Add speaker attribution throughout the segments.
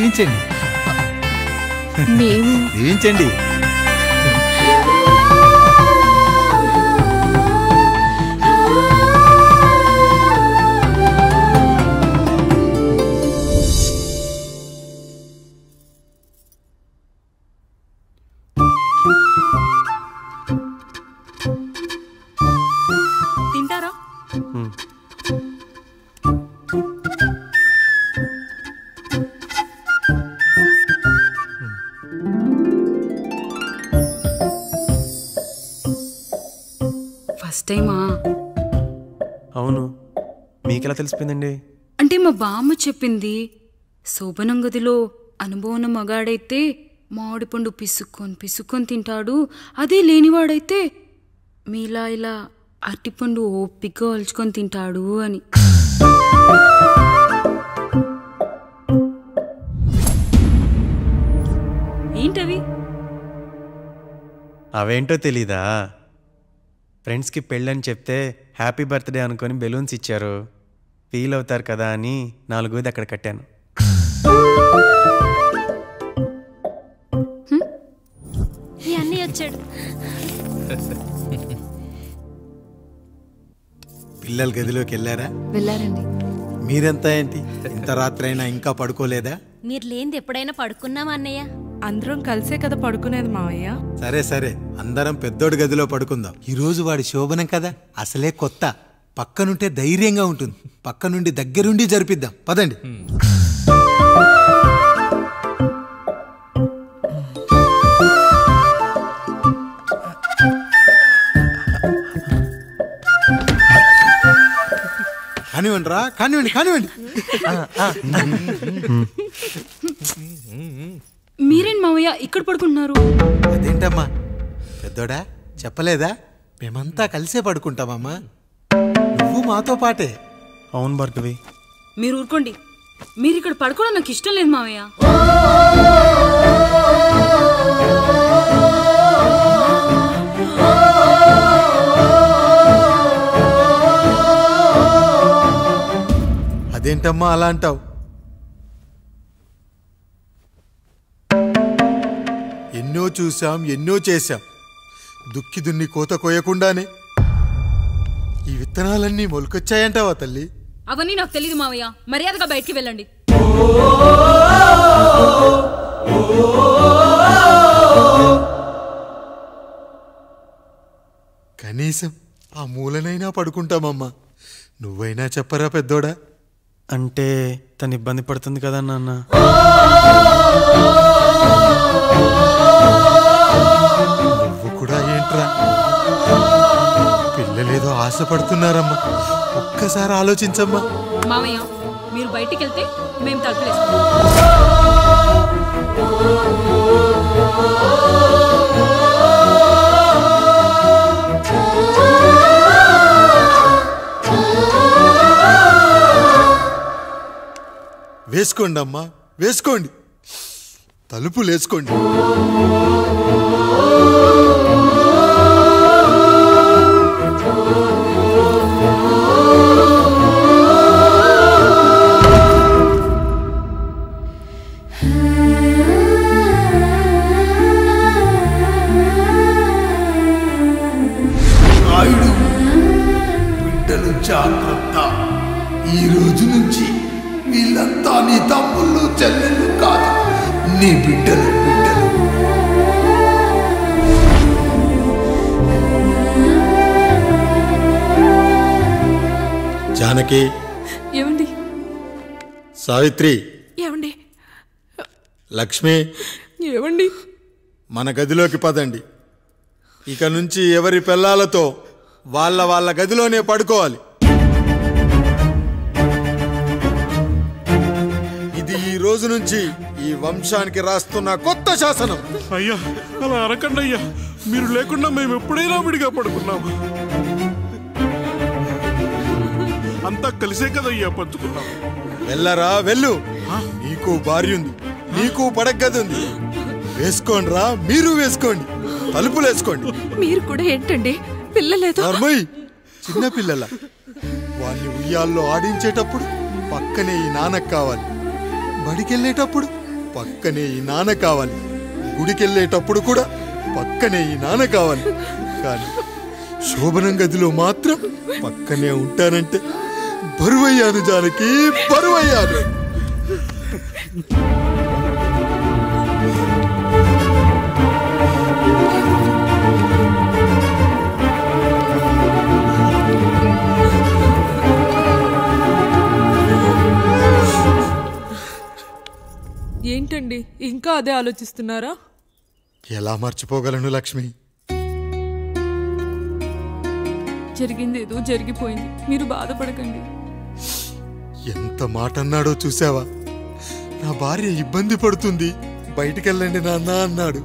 Speaker 1: దీవించండి. దీవించండి.
Speaker 2: తింటారా? ఫస్ట్ టైమా?
Speaker 3: అవును. మీకెలా తెలిసిపోయిందండి?
Speaker 2: అంటే మా బామ్మ చెప్పింది. శోభనం గదిలో అనుభవం మగాడైతే మామిడిపండు పిసుక్కొని తింటాడు, అదే లేనివాడైతే మీలా ఇలా అరటిపండు ఓపిగ్గా ఒలుచుకొని తింటాడు అని. ఏంటవి?
Speaker 3: అవేంటో తెలీదా? ఫ్రెండ్స్కి పెళ్ళని చెప్తే హ్యాపీ బర్త్డే అనుకొని బెలూన్స్ ఇచ్చారు. ఫీల్ అవుతారు కదా అని 4 అక్కడ కట్టాను.
Speaker 4: వచ్చాడు.
Speaker 5: పిల్లల గదిలోకి వెళ్ళారా?
Speaker 2: వెళ్ళారండి.
Speaker 5: మీరెంత ఏంటి ఇంత రాత్రి అయినా ఇంకా పడుకోలేదా?
Speaker 4: మీరు లేనిది ఎప్పుడైనా పడుకున్నామా అన్నయ్య?
Speaker 6: అందరం కలిసే కదా పడుకునేది మావయ్య.
Speaker 5: సరే సరే, అందరం పెద్దోడి గదిలో పడుకుందాం. ఈ రోజు వాడి శోభనం కదా, అసలే కొత్త. పక్కనుంటే ధైర్యంగా ఉంటుంది. పక్క నుండి దగ్గరుండి జరిపిద్దాం. పదండి. కానివ్వండి రా, కానివ్వండి కానివ్వండి.
Speaker 2: మీరేంటి మావయ్య ఇక్కడ పడుకుంటున్నారు?
Speaker 5: అదేంటమ్మా పెద్దోడా, చెప్పలేదా? మేమంతా కలిసే పడుకుంటామమ్మా. నువ్వు మాతో పాటే.
Speaker 3: అవును భార్గవి.
Speaker 2: మీరు ఊరుకోండి. మీరు ఇక్కడ పడుకోవడం నాకు ఇష్టం లేదు మావయ్య.
Speaker 5: అదేంటమ్మా అలా అంటావు? ఎన్నో చూసాం, ఎన్నో చేశాం. దుక్కి దున్ని కోత కోయకుండానే ఈ విత్తనాలన్నీ మొలకొచ్చాయంటావా తల్లి?
Speaker 2: అవన్నీ నాకు తెలియదు మావయ్య. మర్యాదగా బయటికి వెళ్ళండి.
Speaker 5: కనీసం ఆ మూలనైనా పడుకుంటామమ్మా. నువ్వైనా చెప్పరా పెద్దోడా?
Speaker 3: అంటే తను ఇబ్బంది పడుతుంది కదా నాన్న.
Speaker 5: నువ్వు కూడా ఏంట్రా? పిల్లలేదో ఆశపడుతున్నారమ్మా. ఒక్కసారి ఆలోచించమ్మా.
Speaker 2: మావయ్య మీరు బయటికి వెళ్తే మేము తలుపులేసుకుంటాం.
Speaker 5: వేసుకోండి అమ్మా, వేసుకోండి. తలుపులు వేసుకోండి.
Speaker 7: నాయుడు, బిడ్డలు జాగ్రత్త. ఈ రోజు నుంచి వీళ్ళంతా నీ తమ్ముళ్ళు చెల్లెళ్ళు కాదు, నీ బిడ్డలు.
Speaker 5: జానకి,
Speaker 6: ఏమండి?
Speaker 5: సావిత్రి,
Speaker 6: ఏమండి?
Speaker 5: లక్ష్మి,
Speaker 6: ఏమండి?
Speaker 5: మన గదిలోకి పదండి. ఇక నుంచి ఎవరి పిల్లలతో వాళ్ళ గదిలోనే పడుకోవాలి. ఇది ఈ రోజు నుంచి ఈ వంశానికి రాస్తున్న కొత్త శాసనం.
Speaker 8: అయ్యా అలా అరకండి అయ్యా. మీరు లేకుండా మేము ఎప్పుడైనా విడిగా పడుకున్నాము. అంతా కలిసే కదయ్యా పంచుకున్నాం.
Speaker 5: వెళ్ళరా వెళ్ళు. నీకు భార్య ఉంది, నీకు పడగది ఉంది. వేసుకోండి రా, మీరు వేసుకోండి. తలుపులు వేసుకోండి.
Speaker 6: మీరు కూడా ఏంటండి పిల్లలేదు?
Speaker 5: చిన్న పిల్లల వాళ్ళని ఉయ్యాల్లో ఆడించేటప్పుడు పక్కనే ఈ నాన్నకు కావాలి. బడికెళ్ళేటప్పుడు పక్కనే ఈ నాన్న కావాలి. గుడికెళ్ళేటప్పుడు కూడా పక్కనే ఈ నాన్న కావాలి. కానీ శోభనం గదిలో మాత్రం పక్కనే ఉంటానంటే బరువయ్యాను జానకి, బరువయ్యాను.
Speaker 6: ఏంటండి ఇంకా అదే ఆలోచిస్తున్నారా?
Speaker 5: ఎలా మర్చిపోగలను లక్ష్మి?
Speaker 6: జరిగింది ఏదో జరిగిపోయింది, మీరు బాధపడకండి.
Speaker 5: ఎంత మాట అన్నాడో చూసావా? నా భార్య ఇబ్బంది పడుతుంది, బయటికెళ్ళండి నాన్న అన్నాడు.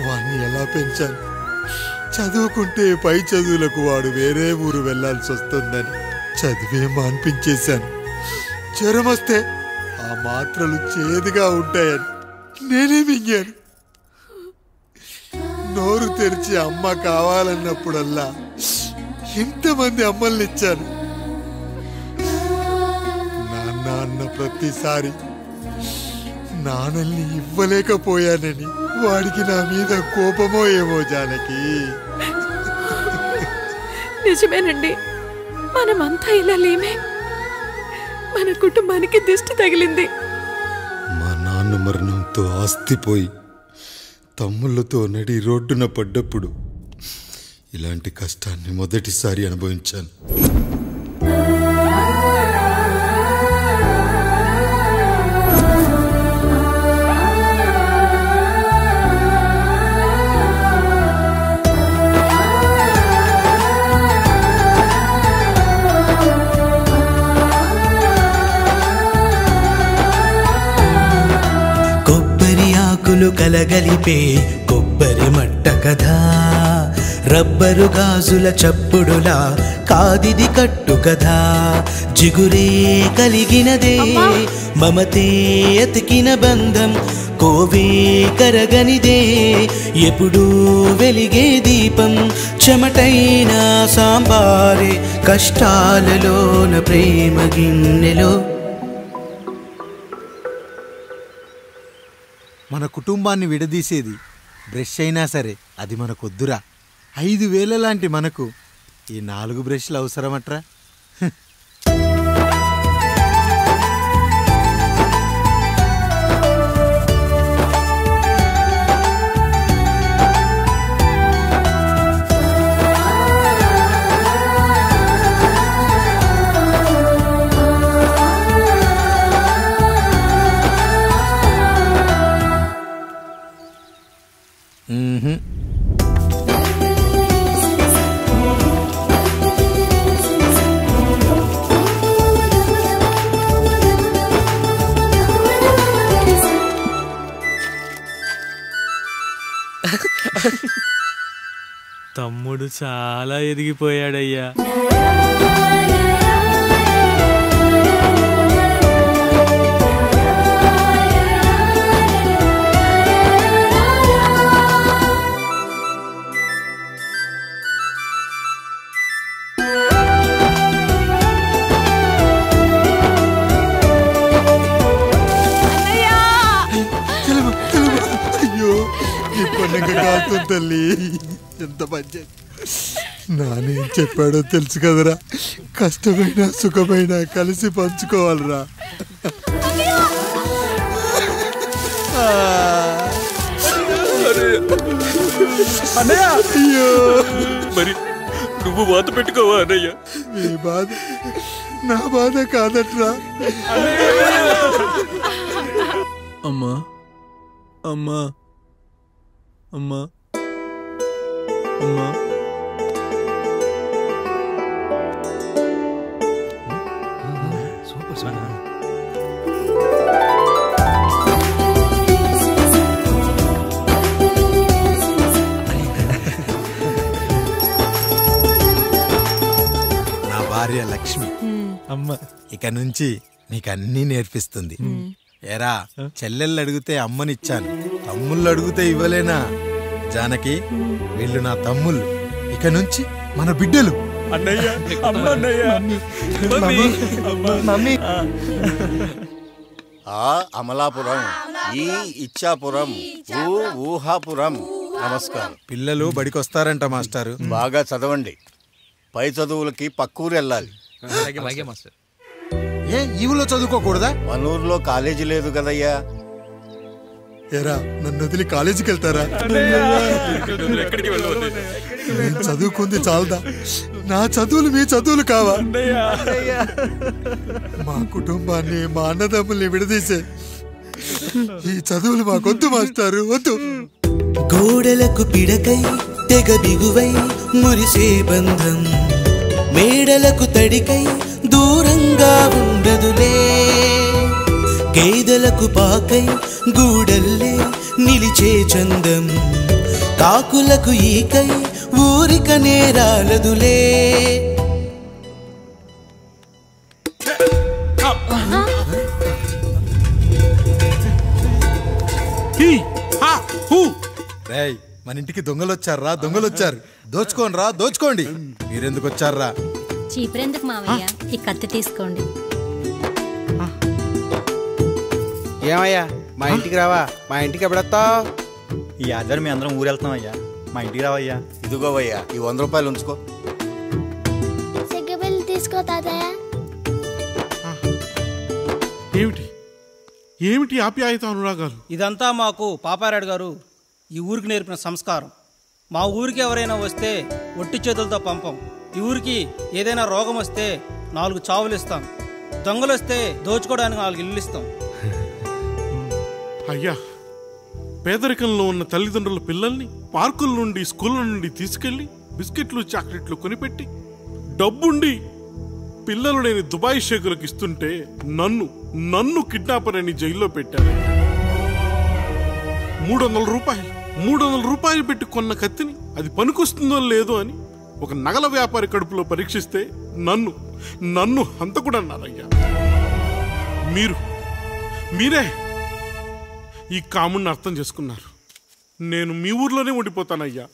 Speaker 5: వాణ్ణి ఎలా పెంచాను? చదువుకుంటే పై చదువులకు వాడు వేరే ఊరు వెళ్లాల్సి వస్తుందని చదివే మాన్పించేశాను. జ్వరం వస్తే ఆ మాత్రలు చేదుగా ఉంటాయని నేనే మింగాను. నోరు తెరిచి అమ్మ కావాలన్నప్పుడల్లా ఎంతమంది అమ్మల్ని ఇచ్చాను. నాన్న అన్న ప్రతిసారి నాన్నల్ని ఇవ్వలేకపోయానని వాడికి నా మీద కోపమో ఏమో జానకి.
Speaker 6: నిజమేనండి, మనమంతా ఇలా లేమే. మన కుటుంబానికి దిష్టి తగిలింది.
Speaker 5: మా నాన్న మరణంతో ఆస్తిపోయి తమ్ముళ్ళతో నడి రోడ్డున పడ్డప్పుడు ఇలాంటి కష్టాన్ని మొదటిసారి అనుభవించాను.
Speaker 1: కలగలిపే కొబ్బరి మట్ట కథ, రబ్బరు గాజుల చప్పుడులా కాదిది కట్టు కథ. జిగురే కలిగినదే మమతే ఎతికిన బంధం, కోవే కరగనిదే ఎప్పుడూ వెలిగే దీపం. చెమటైన సాంబారే కష్టాలలోన ప్రేమ గిన్నెలో.
Speaker 5: మన కుటుంబాన్ని విడదీసేది బ్రష్ అయినా సరే అది మనకొద్దురా. 5,000 లాంటి మనకు ఈ 4 బ్రష్లు అవసరమట్రా?
Speaker 3: తమ్ముడు చాలా ఎదిగిపోయాడయ్యా.
Speaker 5: అయ్యో ఈ పండుగ కాదు తల్లి, ఎంత మంచి. నానేం చెప్పాడో తెలుసు కదరా, కష్టమైన సుఖమైన కలిసి పంచుకోవాలరా. అయ్యో
Speaker 8: మరి నువ్వు వాత పెట్టుకోవా అన్నయ్య?
Speaker 5: మీ బాధ నా బాధ కాదట్రా.
Speaker 9: అమ్మా అమ్మా అమ్మా అమ్మా
Speaker 5: నా భార్య లక్ష్మి
Speaker 9: అమ్మ
Speaker 5: ఇక నుంచి నీకన్నీ నేర్పిస్తుంది. ఏరా, చెల్లెళ్ళు అడిగితే అమ్మనిచ్చాను, తమ్ముళ్ళు అడిగితే ఇవ్వలేనా? జానకి, వీళ్ళు నా తమ్ముళ్ళు, ఇక నుంచి మన బిడ్డలు.
Speaker 8: అన్నయ్య, అమ్మ అన్నయ్య,
Speaker 9: మమ్మీ
Speaker 10: ఆ అమలాపురం, ఈ ఇచ్చాపురం, ఊహాపురం. నమస్కారం.
Speaker 11: పిల్లలు బడికొస్తారంట మాస్టారు.
Speaker 10: బాగా చదవండి. పై చదువులకి పక్కూరు వెళ్ళాలి.
Speaker 11: ఏ ఈ ఊళ్ళో చదువుకోకూడదా?
Speaker 10: మన ఊర్లో కాలేజీ లేదు కదయ్యా.
Speaker 5: ఎరా నన్ను వదిలి కాలేజీకి వెళ్తారా? నేను చదువుకుంది చాలదా? నా చదువులు మీ చదువులు కావా? మా కుటుంబాన్ని, మా అన్నదమ్ముల్ని విడదీసే ఈ చదువులు మాకొద్దు మాస్టారు, వద్దు.
Speaker 1: గోడలకు పిడకై తెగ బిగువై మురిసే బంధం, మేడలకు తడికై దూరంగా ఉండదులే. గేదెలకు పాకై గూడల్లే నిలిచే చందం, కాకులకు ఈకై ఊరిక నేరాలదులే.
Speaker 11: రేయ్ మన ఇంటికి దొంగలొచ్చారా? దొంగలొచ్చారు. దోచుకోండి రా, దోచుకోండి. మీరెందుకు వచ్చారా?
Speaker 4: చీపురెందుకు మావయ్య, ఈ కత్తి తీసుకోండి.
Speaker 12: ఏమయ్యా మా ఇంటికి రావా? మా ఇంటికి ఎప్పుడొస్తావు?
Speaker 13: ఈ ఆధారం మీ అందరం ఊరు వెళ్తాం అయ్యా, మా ఇంటికి రావయ్యా.
Speaker 10: ఇదిగోవయ్యా ఈ 100 రూపాయలు ఉంచుకో.
Speaker 14: సిగ్గబిల్లి తీసుకో తాతయ్య.
Speaker 8: ఏమిటి ఏమిటి ఆప్యాయత అనురాగాలు?
Speaker 12: ఇదంతా మాకు పాపారాయుడు గారు ఈ ఊరికి నేర్పిన సంస్కారం. మా ఊరికి ఎవరైనా వస్తే ఒట్టి చేతులతో పంపం. ఈ ఊరికి ఏదైనా రోగం వస్తే 4 చావులు ఇస్తాం. దొంగలు వస్తే దోచుకోవడానికి 4 ఇల్లు ఇస్తాం.
Speaker 8: అయ్యా, పేదరికంలో ఉన్న తల్లిదండ్రుల పిల్లల్ని పార్కుల నుండి, స్కూళ్ళ నుండి తీసుకెళ్లి బిస్కెట్లు, చాక్లెట్లు కొనిపెట్టి డబ్బుండి పిల్లలు లేని దుబాయ్ షేకులకు ఇస్తుంటే నన్ను కిడ్నాపర్ అని జైల్లో పెట్టారు. 300 రూపాయలు పెట్టి కొన్న కత్తిని అది పనికొస్తుందో లేదో అని ఒక నగల వ్యాపారి కడుపులో పరీక్షిస్తే నన్ను హంతకుడు అన్నారయ్యా. మీరే ఈ కాముడిని అర్థం చేసుకున్నారు. నేను మీ ఊర్లోనే ఉండిపోతానయ్యా,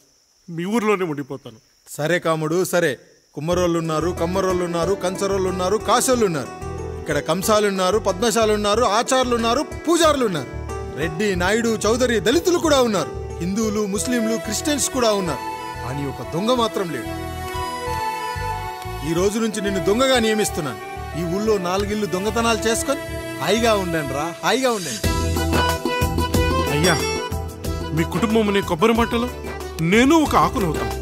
Speaker 8: మీ ఊర్లోనే ఉండిపోతాను.
Speaker 11: సరే కాముడు, సరే. కుమ్మరోళ్ళున్నారు, కమ్మరోళ్ళున్నారు, కంచరోళ్ళున్నారు, కాశోళ్ళున్నారు. ఇక్కడ కంసాలున్నారు, పద్మశాలున్నారు, ఆచార్యులున్నారు, పూజారులున్నారు. రెడ్డి, నాయుడు, చౌదరి, దళితులు కూడా ఉన్నారు. హిందువులు, ముస్లింలు, క్రిస్టియన్స్ కూడా ఉన్నారు. కానీ ఒక దొంగ మాత్రం లేడు. ఈ రోజు నుంచి నిన్ను దొంగగా నియమిస్తున్నాను. ఈ ఊళ్ళో 4 ఇళ్ళు దొంగతనాలు చేసుకొని హాయిగా ఉండండి రా, హాయిగా ఉండండి.
Speaker 8: అయ్యా, మీ కుటుంబం అనే కొబ్బరి మట్టలో నేను ఒక ఆకునవుతాను.